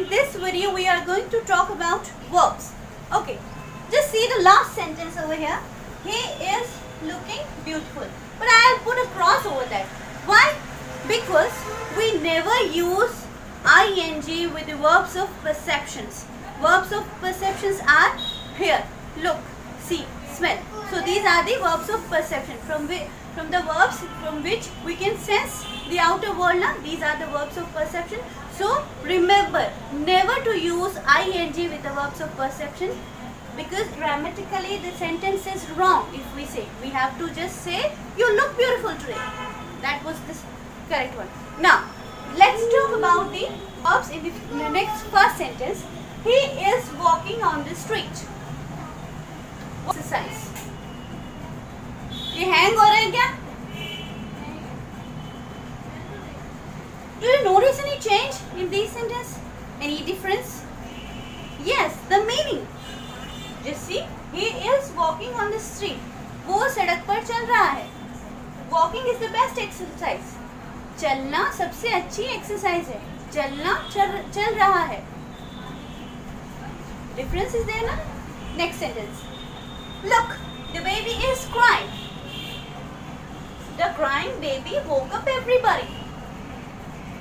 in this video we are going to talk about verbs. Okay, just see the last sentence over here. He is looking beautiful. But I have put a cross over that. Why? Because we never use ing with the verbs of perceptions. Verbs of perceptions are hear, look, see, smell. So these are the verbs of perception. From the verbs from which we can sense the outer world. Now these are the verbs of perception. So remember never to use ing with the verbs of perception, because grammatically the sentence is wrong. If we say, we have to just say you look beautiful today. That was the correct one. Now let's talk about the verbs in the next first sentence. He is walking on the street. Exercise. ये hang हो रहा है क्या? Do you notice any change in these sentences? Any difference? Yes, the meaning. Just see, he is walking on the street. वो सड़क पर चल रहा है. Walking is the best exercise. चलना सबसे अच्छी एक्सरसाइज है. चलना चल रहा है. Difference is there ना? Next sentence. Look, the baby is crying. The crying baby woke up everybody.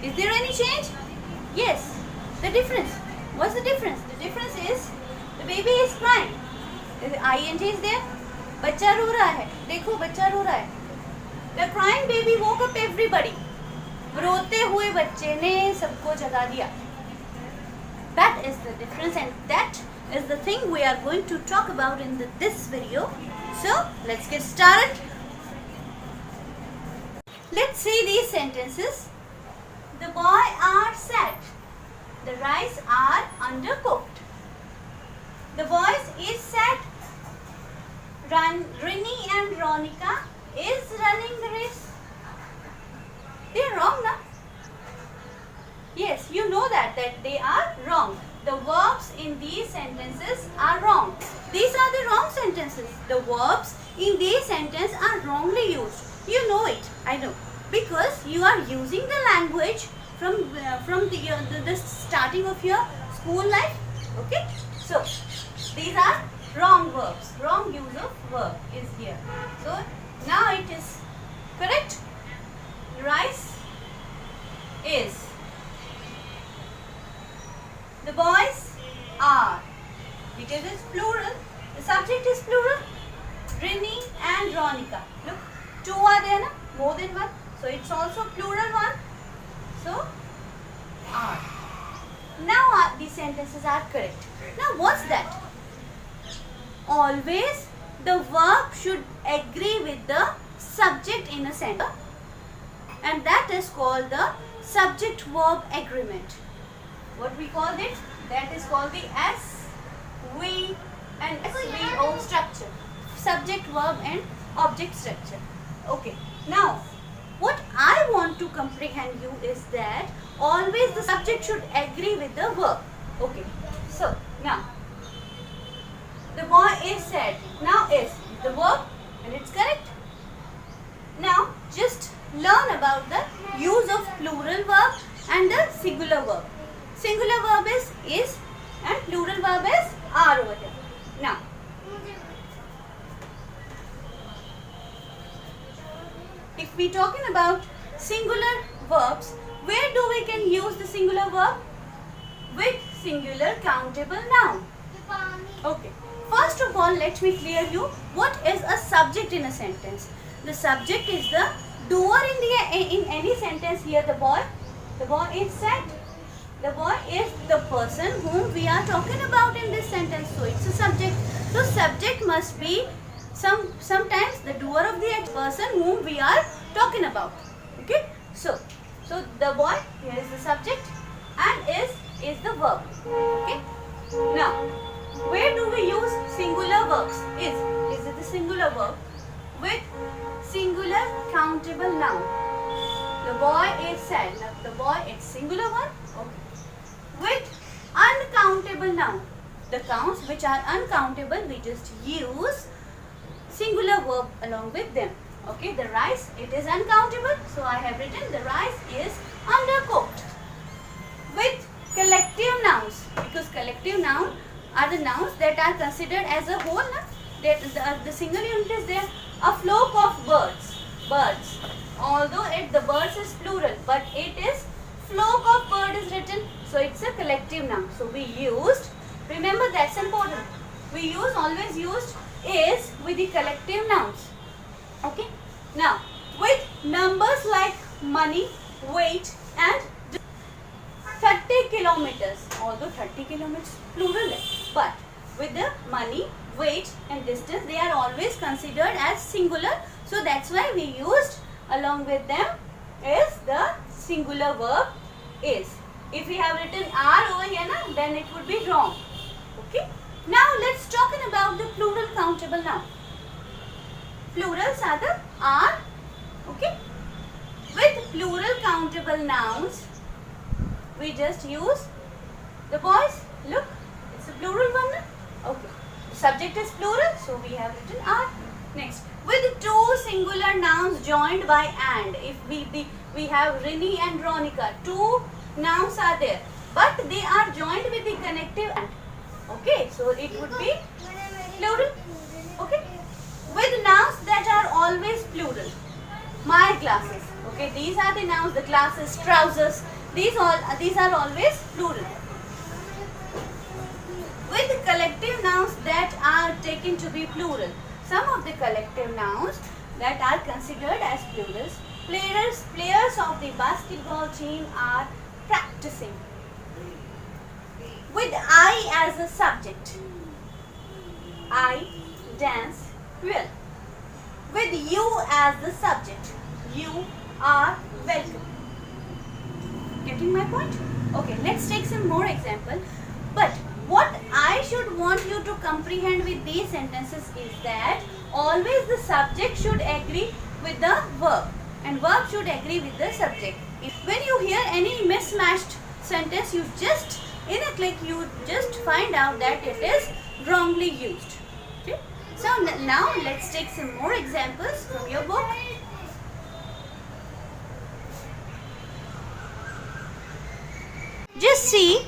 Is there any change? Yes. The difference. What's the difference? The difference is the baby is crying. The ing is there. बच्चा रो रहा है. देखो बच्चा रो रहा है. The crying baby woke up everybody. रोते हुए बच्चे ने सबको जगा दिया. That is the difference, and that is the thing we are going to talk about in this video. So let's get started. Let's see these sentences. The boy are sad. The rice are undercooked. The boys is sad. Rini and Ronika is running the race. They are wrong, na? Yes, you know that they are wrong. The verbs in these sentences are wrong. These are the wrong sentences. The verbs in these sentences are wrongly used. You know it, I know, because you are using the language from the starting of your school life. Okay, so these are wrong verbs. Wrong use of verb is here. So now it is correct. Rice is. The boys are. Because it's plural, the subject is plural. Rini and Ronika. Look, two are there, na? More than one. So it's also plural one. So are. Now these sentences are correct. Now what's that? Always the verb should agree with the subject in a sentence, and that is called the subject verb agreement. What we call it? That is called the SV and SVO structure. Subject, verb and object structure. Okay. Now, what I want to comprehend you is that always the subject should agree with the verb. Okay. So, now, the boy is sad. Now is the verb and it's correct. Now, just learn about the use of plural verb and the singular verb. Singular verb is and plural verb is are over here. Now, if we talking about singular verbs, where do we can use the singular verb? With singular countable noun. Okay. First of all, let me clear you what is a subject in a sentence. The subject is the doer in any sentence. Here the boy is sad. The boy is the person whom we are talking about in this sentence. So it's a subject. So subject must be sometimes the doer of the person whom we are talking about. Okay. So the boy, here is the subject, and is the verb. Okay. Now, where do we use singular verbs? Is it the singular verb with singular countable noun? The boy is sad. Now the boy is singular one. Okay. With uncountable noun. The counts which are uncountable, we just use singular verb along with them. Okay, the rice, it is uncountable. So I have written the rice is undercooked. With collective noun. collective noun are the nouns that are considered as a whole. The single unit is there. A flock of birds. Birds. Although the birds is plural, but it is flock of bird is written. So it's a collective noun. So we used, remember that's important. We always used is with the collective nouns. Okay. Now with numbers like money, weight and 30 kilometers, although 30 kilometers plural, but with the money, weight and distance, they are always considered as singular. So that's why we used along with them is the singular verb is. If we have written are over here, then it would be wrong. Okay. Now let's talk about the plural countable noun. Plurals are the are. Okay. With plural countable nouns, we just use the boys. Look, it's a plural one. Okay. The subject is plural, so we have written are. Next, with two singular nouns joined by and. If we have Rini and Ronika, two nouns are there, but they are joined with the connective and. Okay, so it would be plural. Okay. With nouns that are always plural. My glasses. Okay, these are the nouns. The glasses, trousers. These are always plural. With collective nouns that are taken to be plural. Some of the collective nouns that are considered as plurals. Players of the basketball team are practicing. With I as a subject. I dance well. With you as the subject. You are welcome. Getting my point? Okay, let's take some more example. But what I should want you to comprehend with these sentences is that always the subject should agree with the verb and verb should agree with the subject. When you hear any mismatched sentence, you just in a click you just find out that it is wrongly used. Okay? So now let's take some more examples from your book. Just see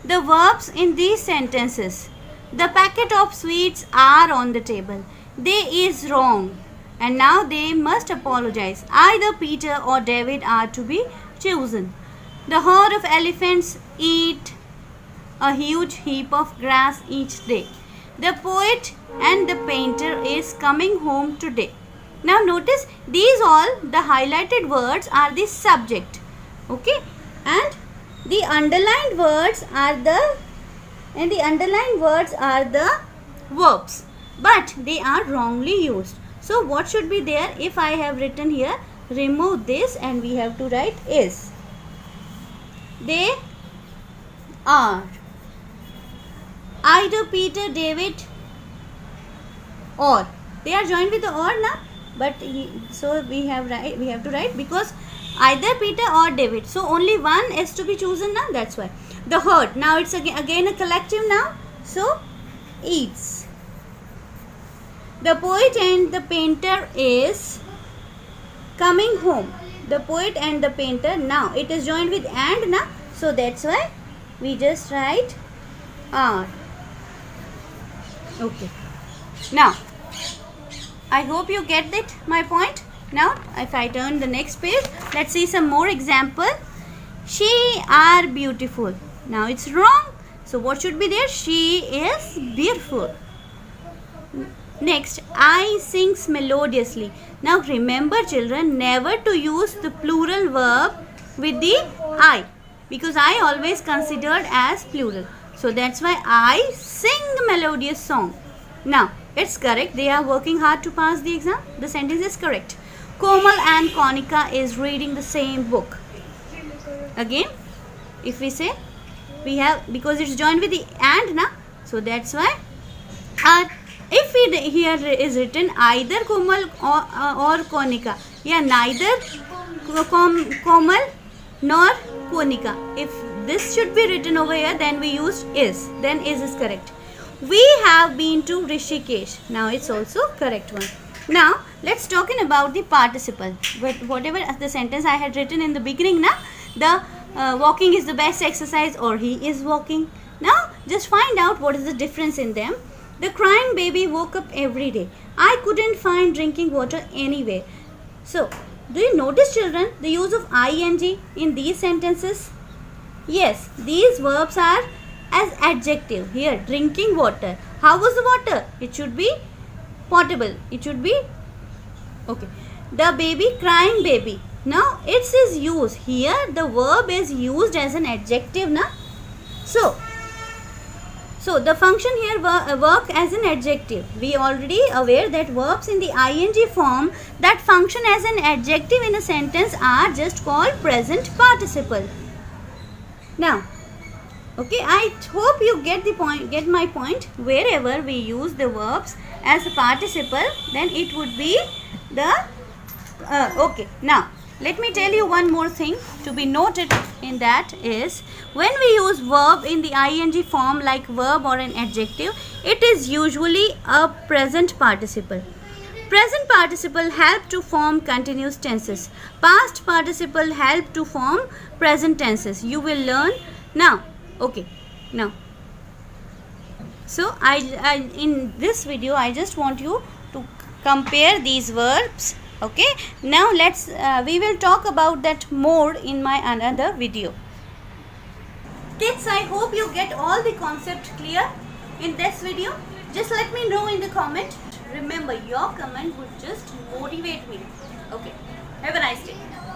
the verbs in these sentences. The packet of sweets are on the table. They is wrong. And now they must apologize. Either Peter or David are to be chosen. The herd of elephants eat a huge heap of grass each day. The poet and the painter is coming home today. Now notice these all the highlighted words are the subject. Okay? And the underlined words are the verbs, but they are wrongly used. So what should be there? If I have written here, remove this and we have to write is. They are. Either Peter, David, or. They are joined with the or now, but so we have to write because either Peter or David. So only one is to be chosen now. That's why. The herd. Now it's again a collective now. So eats. The poet and the painter is coming home. The poet and the painter. Now it is joined with and now. So that's why we just write are. Okay. Now I hope you get it, my point. Now if I turn the next page, let's see some more example. She are beautiful. Now it's wrong. So what should be there? She is beautiful. Next, I sings melodiously. Now remember children, never to use the plural verb with the I, because I always considered as plural. So that's why I sing melodious song. Now it's correct. They are working hard to pass the exam. The sentence is correct. Komal and Konika is reading the same book. Again, if we say we have, because it's joined with the and now, so that's why. If it here is written either Komal or Konika, yeah, neither Komal nor Konika. If this should be written over here, then we used is. Then is correct. We have been to Rishikesh. Now it's also correct one. Now let's talking about the participle. But whatever the sentence I had written in the beginning, now the walking is the best exercise, or he is walking. Now just find out what is the difference in them. The crying baby woke up every day. I couldn't find drinking water anywhere. So, do you notice, children, the use of ing in these sentences? Yes, these verbs are as adjective. Here, drinking water. How was the water? It should be potable. It should be okay. The baby, crying baby. Now, it's his use. Here, the verb is used as an adjective, na? So the function here work as an adjective. We already aware that verbs in the ing form that function as an adjective in a sentence are just called present participle. Now, okay, I hope you get my point. Wherever we use the verbs as a participle, then it would be the okay. Now, let me tell you one more thing to be noted in that is when we use verb in the ing form like verb or an adjective, it is usually a present participle. Present participle help to form continuous tenses. Past participle help to form present tenses. You will learn now. Okay, now. So I in this video I just want you to compare these verbs. Okay, now let's we will talk about that more in my another video. Kids, I hope you get all the concept clear in this video. Just let me know in the comment. Remember, your comment would just motivate me. Okay, have a nice day.